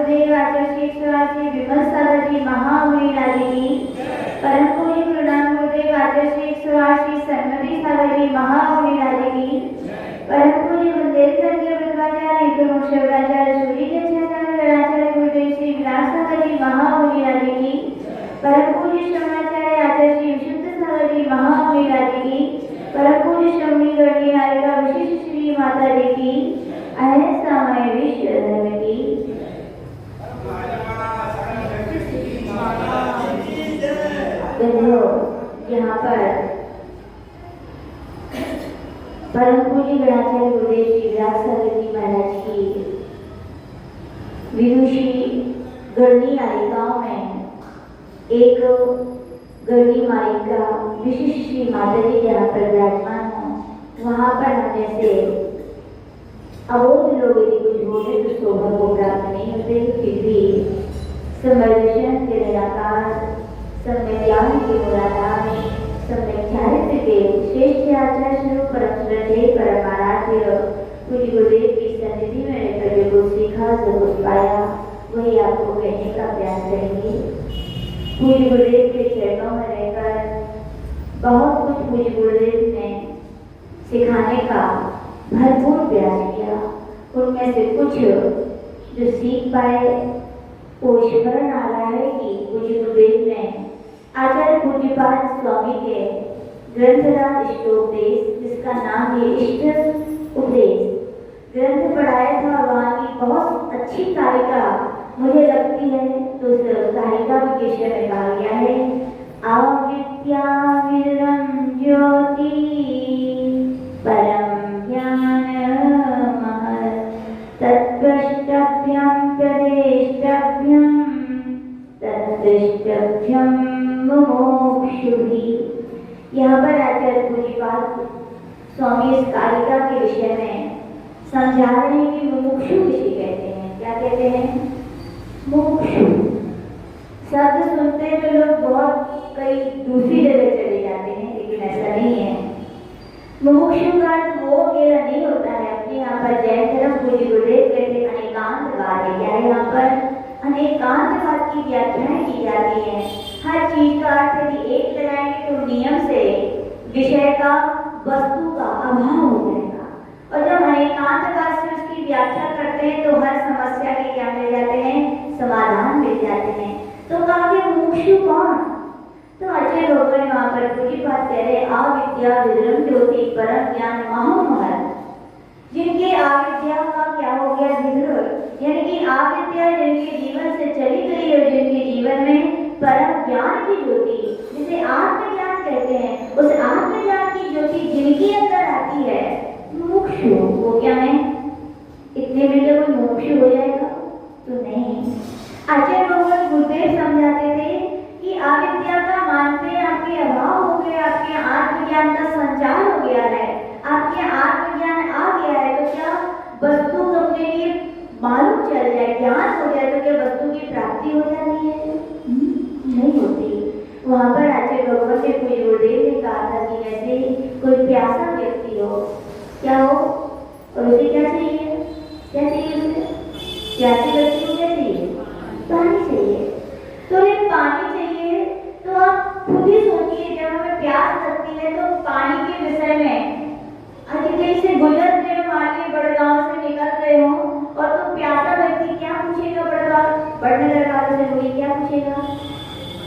गुरुदेव आचार्य श्री 180 विमल सागर जी महामुनि राजे की, परम पूज्य प्रणाम गुरुदेव आचार्य श्री 180 सन्मति सागर जी महामुनि राजे की, परम पूज्य बुंदेलखंड के विद्वाचार्य प्रमुख शिवराचार्य सूरी के आचार्य गुरुदेव श्री विलास सागर जी महामुनि राजे की, परम पूज्य श्रवणाचार्य आचार्य श्री विशुद्ध सागर जी महामुनि राजे की, परम पूज्य श्रवणी गणनी नारिका विशिष्ट श्री माता जी की, अहसामय विश्व धर्म की। यहाँ पर परम पूज्य गणाचार्य गुरुदेव श्री विलास सागर जी महाराज की विदुषी गणनी नारिकाओं में एक गणनी मालिका विशिष्ट श्री माता जी जहाँ पर विराजमान हो, वहाँ पर हम जैसे अबोध लोग यदि कुछ बोले तो शोभा को प्राप्त नहीं होते, फिर भी समर्दर्शन के निराकार, समय ज्ञान के मुरादान, समय चारित्र के श्रेष्ठ आचार्य स्वरूप परम श्रद्धेय परमाराध्य पूज्य गुरुदेव की सन्निधि में रहकर जो कुछ सीखा जो कुछ पाया वही आपको कहने का प्रयास करेंगे। पूज्य गुरुदेव के चरणों में रहकर बहुत कुछ पूज्य गुरुदेव ने सिखाने का भरपूर प्रयास किया। उनमें से कुछ जो सीख पाए वो स्मरण आ रहा है कि पूज्य गुरुदेव ने आचार्य पूज्यपाद स्वामी के ग्रंथराज इष्टोपदेश, जिसका नाम है इष्ट उपदेश ग्रंथ पढ़ाया था, वहाँ की बहुत अच्छी कारिका मुझे लगती है। तो उस कारिका के विषय में कहा गया है, अविद्या विरम ज्योति परम तद्द्रष्टव्यं तदेष्टव्यं तद्दृष्टव्यं मुमुक्षुभिः। यहाँ पर आचार्य पूज्यपाद स्वामी इस कारिका के विषय में समझा रहे हैं कि मुमुक्षु किसे कहते हैं। क्या कहते हैं? मुमुक्षु शब्द सुनते हैं तो लोग बहुत कई दूसरी जगह चले जाते हैं, लेकिन ऐसा नहीं है। मुमुक्षु का अर्थ वो अकेला नहीं होता है। अपने यहाँ पर जैन धर्म पूज्य गुरुदेव कहते अनेकांतवाद है। क्या है? यहाँ पर अनेकांतवाद की व्याख्याएं की जाती हैं। हर चीज का अर्थ यदि एक लगाएंगे तो नियम से विषय का, वस्तु का अभाव हो जाएगा, और जब अनेकांतवाद से उसकी व्याख्या करते हैं तो हर समस्या के क्या मिल जाते हैं? समाधान मिल जाते हैं। तो कहा कि मुमुक्षु कौन? तो अच्छे लोगों ने वहां पर पूरी बात कह रहे, अविद्या विद्रम ज्योति परम ज्ञान महामहल, जिनके अविद्या का क्या हो गया? विद्रोह, यानी कि अविद्या जिनके जीवन से चली गई और जिनके जीवन में परम ज्ञान की ज्योति, जिसे आत्मज्ञान कहते हैं, उस आत्मज्ञान की ज्योति जिनके अंदर आती है, मुमुक्षु वो क्या है? इतने में कोई मुमुक्षु हो जाएगा? तो नहीं। आचार्य भगवान गुरुदेव समझाते थे कि अविद्या का मानते आपके अभाव हो गया, आपके आत्मज्ञान का संचार हो गया है, आपके आत्मज्ञान आ गया है, तो क्या वस्तु अपने लिए मालूम चल जाए, ज्ञान हो जाए, तो क्या वस्तु की प्राप्ति हो जाती है? नहीं होती। वहां पर आचार्य भगवान के कोई गुरुदेव ने कहा था कि जैसे कोई प्यासा व्यक्ति हो, क्या हो, और उसे क्या चाहिए? क्या चाहिए उसे? प्यासे व्यक्ति को क्या चाहिए? पानी चाहिए। तो ये पानी चाहिए, तो आप खुद ही सोचिए, जब हमें प्यास लगती है तो पानी के विषय में कहीं से गुजर रहे हो, मान लीजिए बड़गांव से निकल रहे हो, और तो प्यासा व्यक्ति क्या पूछेगा? बड़नगर वालों से बोली क्या पूछेगा?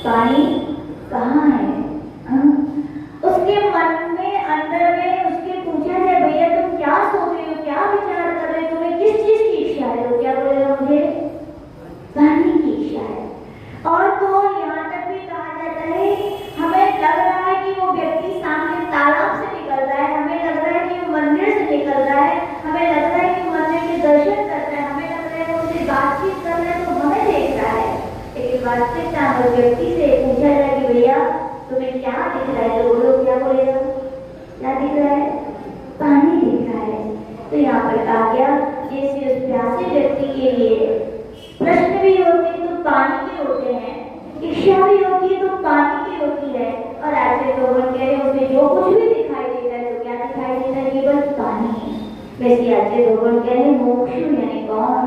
पानी कहाँ है? उसके मन में, अंदर में उसके पूछा जाए, भैया तुम क्या सोच रहे हो, क्या विचार कर रहे हो, तुम्हें किस चीज की इच्छा है? तो क्या बोलेगा? मुझे पानी की इच्छा है। और तो यहाँ तक भी कहा जाता है, हमें लग रहा है कि वो व्यक्ति सामने तालाब से निकल रहा है, हमें लग रहा है कि वो मंदिर से निकल रहा है, हमें लग रहा है कि वो मंदिर के दर्शन कर रहा है, हमें लग रहा है वो उससे बातचीत कर रहा है, तो हमें देख रहा है। लेकिन वास्तविकता में व्यक्ति से पूछा जाए कि भैया तुम्हें क्या दिख रहा है, तो वो लोग क्या बोलेगा? क्या दिख रहा है? पानी दिख रहा है। तो यहाँ पर कहा गया, जैसे उस प्यासे व्यक्ति के लिए प्रश्न भी होते हैं तो पानी के होते हैं, इच्छा भी होती है तो पानी की होती है, और आचार्य भगवान कह रहे उसे जो कुछ भी दिखाई देता है तो क्या दिखाई देता है? केवल पानी। वैसे आचार्य भगवान कह रहे मोक्षु यानी कौन?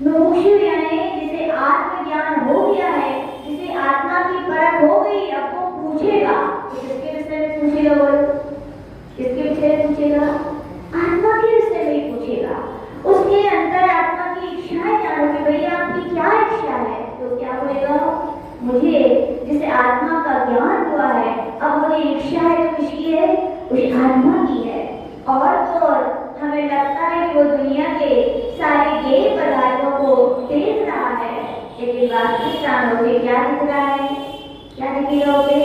मुमुक्षु यानी जिसे आत्मज्ञान हो गया है, जिसे आत्मा की परख हो गई, अब वो पूछेगा, किसके विषय में पूछेगा? बोलो, किसके विषय में पूछेगा? आत्मा के विषय में ही पूछेगा। उसके अंदर आत्मा की इच्छाएं जानोगे, भैया आपकी क्या इच्छा है? तो क्या बोलेगा? मुझे जिसे आत्मा का ज्ञान हुआ है, अब मुझे इच्छा है तो किसकी है? उस आत्मा की है। और तो और हमें लगता है कि वो दुनिया के सारे गेय पदार्थों को देख रहा है, लेकिन वास्तविकता में उसे क्या दिख रहा है? क्या दिखेगा उसे?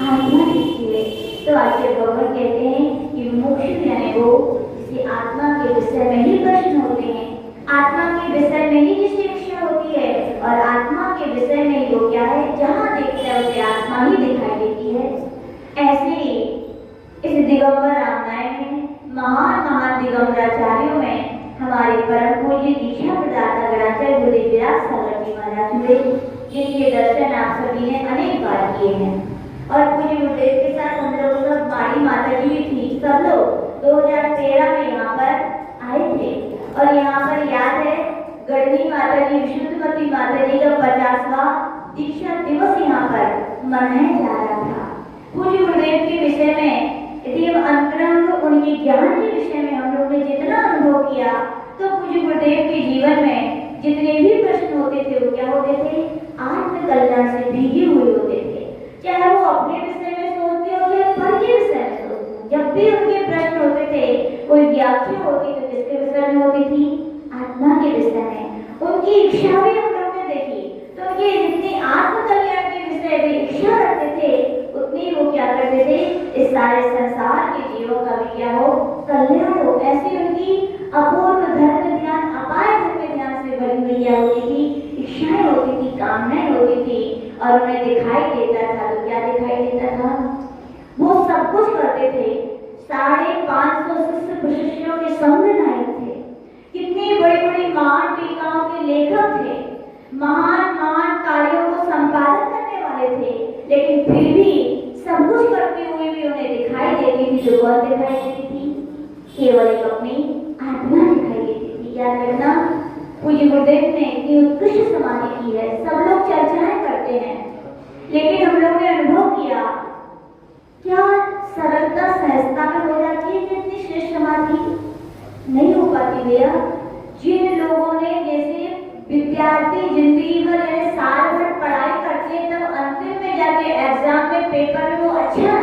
आत्मा दिखती है। तो आचार्य भगवान कहते हैं कि मुमुक्षु यानी वो जिसे आत्मा के विषय में ही प्रश्न होते हैं, आत्मा के विषय में ही जिसकी इच्छा होती है, और आत्मा के विषय में ही वो क्या है? जहाँ देखता है उसे आत्मा ही दिखाई देती है। ऐसे ही इस दिगंबर रामायण में महान दिगंबराचार्यों में हमारे परम पूज्य दीक्षा प्रदाता गणाचार्य गुरुदेव विराट सागर जी महाराज हुए, जिनके दर्शन आप सभी ने अनेक बार किए हैं। और पूज्य गुरुदेव के साथ हम लोग सब माड़ी माता जी भी थी, सब लोग 2013 में यहाँ पर आए थे। और यहाँ पर याद है गढ़नी माता जी, विशुद्धमती माता जी का 50वां दीक्षा दिवस यहाँ पर मनाया जा रहा था। पूज्य गुरुदेव के विषय में यदि हम अंतरंग उनके ज्ञान के विषय में हम लोग ने जितना अनुभव किया, तो पूज्य गुरुदेव के जीवन में जितने भी प्रश्न होते थे वो क्या होते थे? आत्म कल्याण से भीगे हुए होते थे। चाहे वो अपने विषय में सोचते हो या पर के विषय में सोचते हो, जब भी उनके प्रश्न होते थे, कोई व्याख्या होती तो किसके विषय में होती थी? आत्मा के विषय में। उनकी इच्छा भी हम लोग ने देखी, तो उनके जितनी आत्म कल्याण के विषय में इच्छा रखते थे, उतनी वो क्या करते थे? इस सारे संसार के जीवों का भी क्या हो? कल्याण हो। ऐसी उनकी अपूर्व धर्म ध्यान, अपार धर्म ध्यान से भरी हुई होती थी, इच्छाएं होती थी, कामनाएं होती थी, और उन्हें दिखाई देता था। तो क्या दिखाई देता था? वो सब कुछ करते थे। 550 शिष्य प्रशिष्यों के संग नायक थे। कितनी बड़ी बड़ी महान टीकाओं के लेखक थे, महान कार्यों को संपादन करने वाले थे, लेकिन फिर भी सब कुछ करते हुए भी उन्हें दिखाई देती थी। जो कौन दिखाई देती थी? केवल एक अपनी आत्मा दिखाई देती थी। क्या करना? पूज्य गुरुदेव ने इतनी उत्कृष्ट समाधि की है, सब लोग चर्चाएं करते हैं, लेकिन हम लोग ने अनुभव किया क्या सरलता सहजता में हो जाती है? इतनी श्रेष्ठ समाधि नहीं हो पाती भैया। जिन लोगों ने जैसे विद्यार्थी जिंदगी भर यानी साल भर पढ़ाई करते हैं, तब अंतिम में जाके एग्जाम में पेपर में वो अच्छा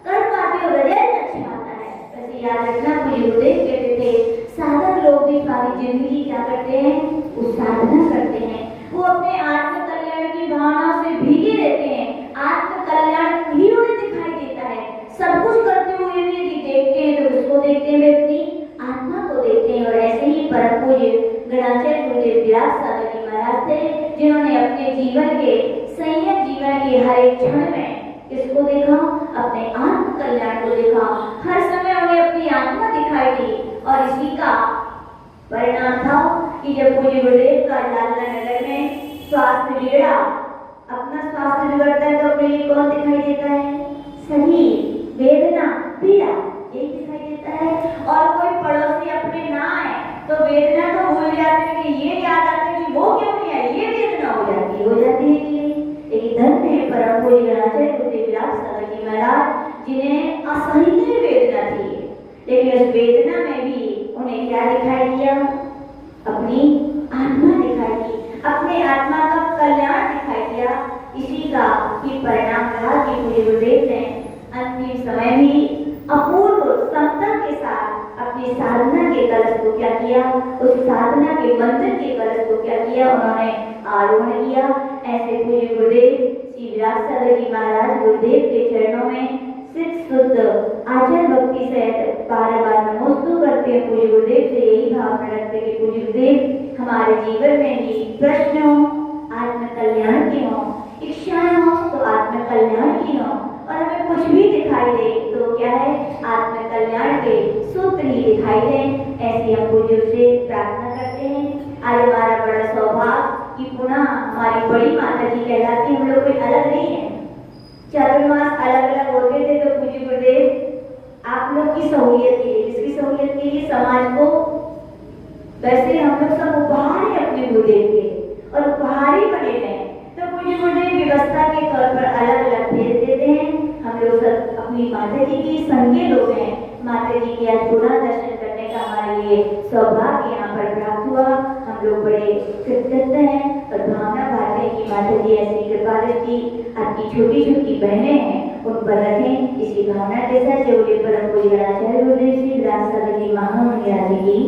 कर पाते हो, रिजल्ट अच्छा आता है। वैसे याद रखना, पूज्य गुरुदेव कहते थे साधक लोग भी सारी जिंदगी क्या करते हैं? वो साधना करते हैं। वो अपने आत्म कल्याण की भावना से भीगे रहते हैं। आत्म कल्याण ही उन्हें दिखाई देता है। सब कुछ करते हुए भी यदि देखते हैं तो उसको देखते हैं, व्यक्ति आत्मा को देखते हैं। और ऐसे ही परम पूज्य गणाचार्य गुरुदेव विराट सागर जी महाराज थे, जिन्होंने अपने जीवन के संयत जीवन के हर एक क्षण में किसको देखा? अपने आत्म कल्याण को देखा। हर समय उन्हें अपनी आत्मा दिखाई दी, और इसी का परिणाम था कि जब पूज्य गुरुदेव का लालना नगर में स्वास्थ्य बिगड़ा, अपना स्वास्थ्य बिगड़ता है तो अपने लिए कौन दिखाई देता है? शरीर, वेदना, पीड़ा, यही दिखाई देता है। और कोई पड़ोसी अपने ना आए तो वेदना तो भूल जाते हैं, कि ये याद आता है कि वो क्यों नहीं आए, ये वेदना हो जाती है कि लेकिन धन्य है परम पूज्य गणाचार्य गुरुदेव विराट सागर जी महाराज, जिन्हें असहनीय वेदना थी, लेकिन उस वेदना में भी उन्हें क्या दिखाई दिया? अपनी आत्मा दिखाई दी, अपने आत्मा का कल्याण दिखाई दिया। इसी का ही परिणाम रहा कि पूज्य गुरुदेव ने अंतिम समय भी अपूर्व समता के साथ अपनी साधना के कलश को क्या किया? उस साधना के मंदिर के कलश को क्या किया? उन्होंने आरोहण किया। ऐसे पूज्य गुरुदेव श्री विराट सागर जी महाराज गुरुदेव के चरणों में शुद्ध आचरण भक्ति सहित बार नमोस्तु करते हैं। पूज्य गुरुदेव से यही भावना रखते कि पूज्य गुरुदेव हमारे जीवन में भी प्रश्न हो आत्म कल्याण के हो, इच्छाएं हो तो आत्म कल्याण की हो, और हमें कुछ भी दिखाई दे तो क्या है? आत्म कल्याण के सूत्र ही दिखाई दे। ऐसी हम पूज्य से प्रार्थना करते हैं। आज हमारा बड़ा सौभाग्य कि पुनः हमारी बड़ी माता जी कहलाती, हम लोग कोई अलग नहीं है। चातुर्मास अलग अलग होते थे, तो पूज्य गुरुदेव आप लोग की सहूलियत के लिए, किसकी सहूलियत के लिए? समाज को वैसे हम लोग सब उपहार ही अपने गुरुदेव के और उपहार ही बने रहे। तो पूज्य गुरुदेव व्यवस्था के तौर पर अलग अलग भेज देते हैं। हम लोग सब अपनी माता जी की संगे लोग हैं। माता जी के आज पुनः दर्शन करने का हमारे लिए सौभाग्य यहाँ पर प्राप्त हुआ। हम लोग बड़े कृतज्ञ हैं और भावना पाते हैं कि माता जी ऐसी कृपा दृष्टि आपकी छोटी छोटी बहनें हैं उन पर रखें। इसी भावना के साथ जो परम पूज्य आचार्य गुरुदेव श्री विराट सागर जी महामुनि जी की